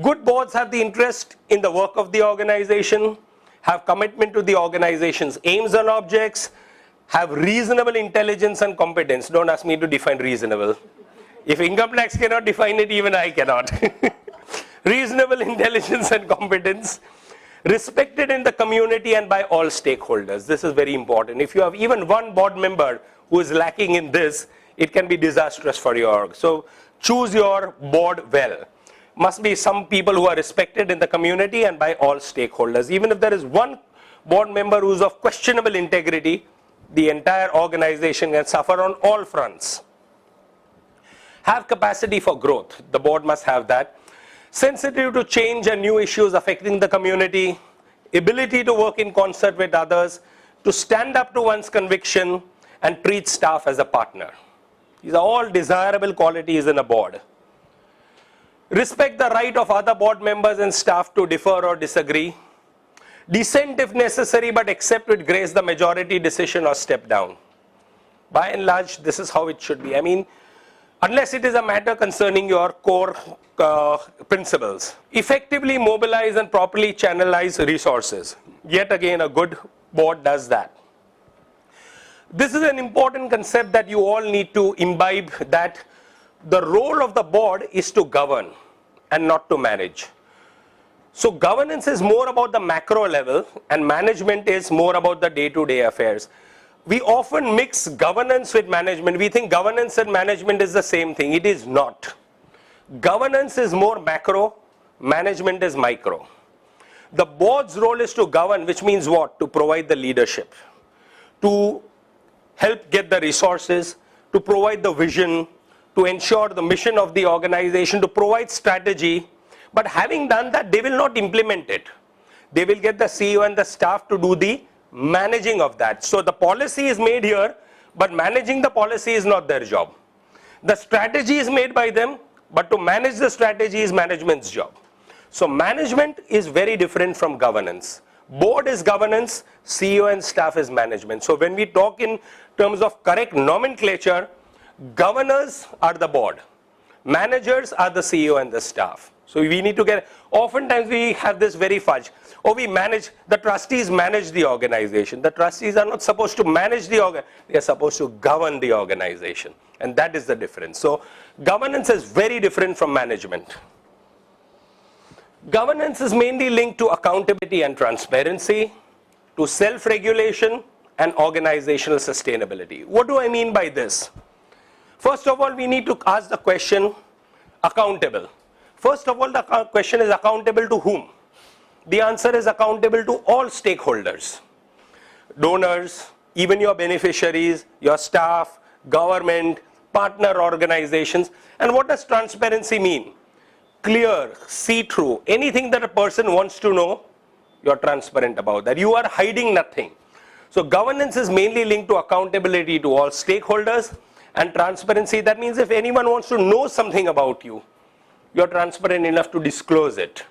Good boards have the interest in the work of the organization, have commitment to the organization's aims and objects, have reasonable intelligence and competence. Don't ask me to define reasonable. If income tax cannot define it, even I cannot. Reasonable intelligence and competence, respected in the community and by all stakeholders. This is very important. If you have even one board member who is lacking in this, it can be disastrous for your org. So choose your board well. Must be some people who are respected in the community and by all stakeholders. Even if there is one board member who is of questionable integrity, the entire organization can suffer on all fronts. Have capacity for growth. The board must have that. Sensitive to change and new issues affecting the community, ability to work in concert with others, to stand up to one's conviction and treat staff as a partner. These are all desirable qualities in a board. Respect the right of other board members and staff to differ or disagree. Dissent if necessary, but accept with grace the majority decision or step down. By and large, this is how it should be. I mean, unless it is a matter concerning your core principles. Effectively mobilize and properly channelize resources. Yet again, a good board does that. This is an important concept that you all need to imbibe, that the role of the board is to govern and not to manage. So governance is more about the macro level and management is more about the day-to-day affairs. We often mix governance with management. We think governance and management is the same thing. It is not. Governance is more macro, management is micro. The board's role is to govern, which means what? To provide the leadership, to help get the resources, to provide the vision, to ensure the mission of the organization, to provide strategy. But having done that, they will not implement it. They will get the CEO and the staff to do the managing of that. So the policy is made here, but managing the policy is not their job. The strategy is made by them, but to manage the strategy is management's job. So management is very different from governance. Board is governance, CEO and staff is management. So when we talk in terms of correct nomenclature, governors are the board, managers are the CEO and the staff. So we need to get, oftentimes we have this very fudge. Oh, we manage, the trustees manage the organization. The trustees are not supposed to manage the organization, they are supposed to govern the organization. And that is the difference. So governance is very different from management. Governance is mainly linked to accountability and transparency, to self-regulation and organizational sustainability. What do I mean by this? First of all, we need to ask the question, accountable. First of all, the question is accountable to whom? The answer is accountable to all stakeholders, donors, even your beneficiaries, your staff, government, partner organizations. And what does transparency mean? Clear, see-through, anything that a person wants to know, you're transparent about that. You are hiding nothing. So governance is mainly linked to accountability to all stakeholders, and transparency, that means if anyone wants to know something about you, you're transparent enough to disclose it.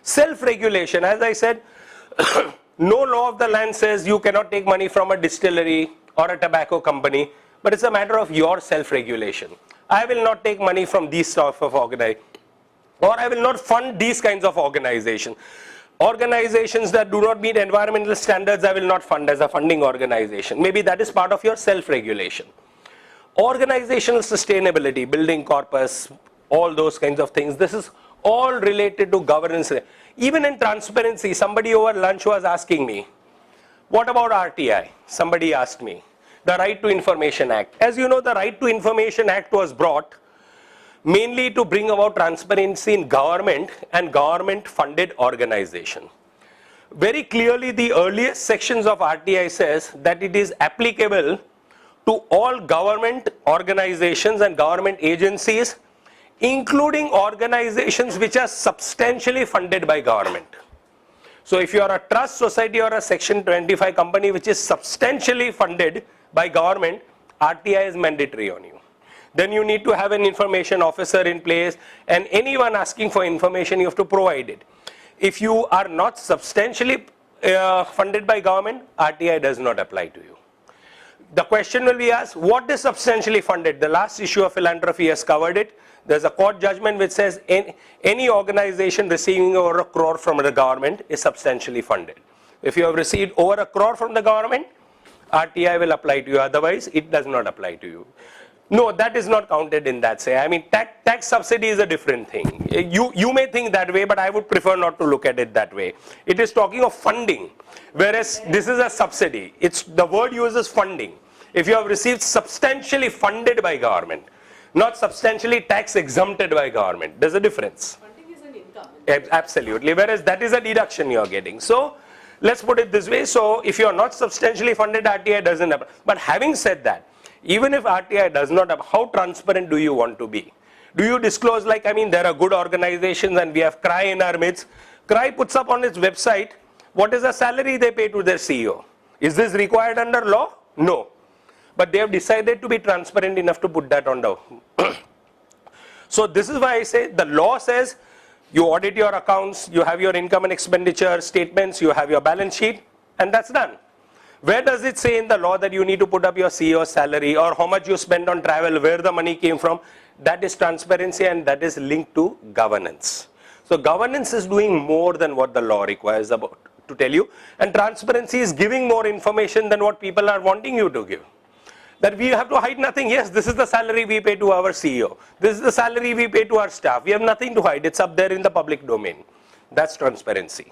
Self-regulation, as I said, no law of the land says you cannot take money from a distillery or a tobacco company, but it's a matter of your self-regulation. I will not take money from these sorts of organizations, or I will not fund these kinds of organizations. Organizations that do not meet environmental standards, I will not fund as a funding organization. Maybe that is part of your self-regulation. Organizational sustainability, building corpus, all those kinds of things. This is all related to governance. Even in transparency, somebody over lunch was asking me, what about RTI? Somebody asked me. The Right to Information Act. As you know, the Right to Information Act was brought mainly to bring about transparency in government and government funded organization. Very clearly, the earliest sections of RTI says that it is applicable to all government organizations and government agencies, including organizations which are substantially funded by government. So if you are a trust society or a Section 25 company which is substantially funded by government, RTI is mandatory on you. Then you need to have an information officer in place, and anyone asking for information, you have to provide it. If you are not substantially funded by government, RTI does not apply to you. The question will be asked, what is substantially funded? The last issue of philanthropy has covered it. There's a court judgment which says any organization receiving over a crore from the government is substantially funded. If you have received over a crore from the government, RTI will apply to you, otherwise it does not apply to you. No, that is not counted in that say. I mean, tax subsidy is a different thing. You may think that way, but I would prefer not to look at it that way. It is talking of funding, whereas this is a subsidy. The word uses funding. If you have received substantially funded by government, not substantially tax exempted by government, there's a difference. Funding is an income. Absolutely, whereas that is a deduction you are getting. So, let's put it this way. So, if you are not substantially funded, RTI doesn't apply. But having said that, even if RTI does not apply, how transparent do you want to be? Do you disclose, like, I mean, there are good organizations and we have CRY in our midst. CRY puts up on its website, what is the salary they pay to their CEO? Is this required under law? No. But they have decided to be transparent enough to put that on the. So this is why I say the law says you audit your accounts, you have your income and expenditure statements, you have your balance sheet, and that's done. Where does it say in the law that you need to put up your CEO's salary or how much you spend on travel, where the money came from? That is transparency and that is linked to governance. So governance is doing more than what the law requires about to tell you, and transparency is giving more information than what people are wanting you to give. That we have to hide nothing. Yes, this is the salary we pay to our CEO. This is the salary we pay to our staff. We have nothing to hide. It's up there in the public domain. That's transparency.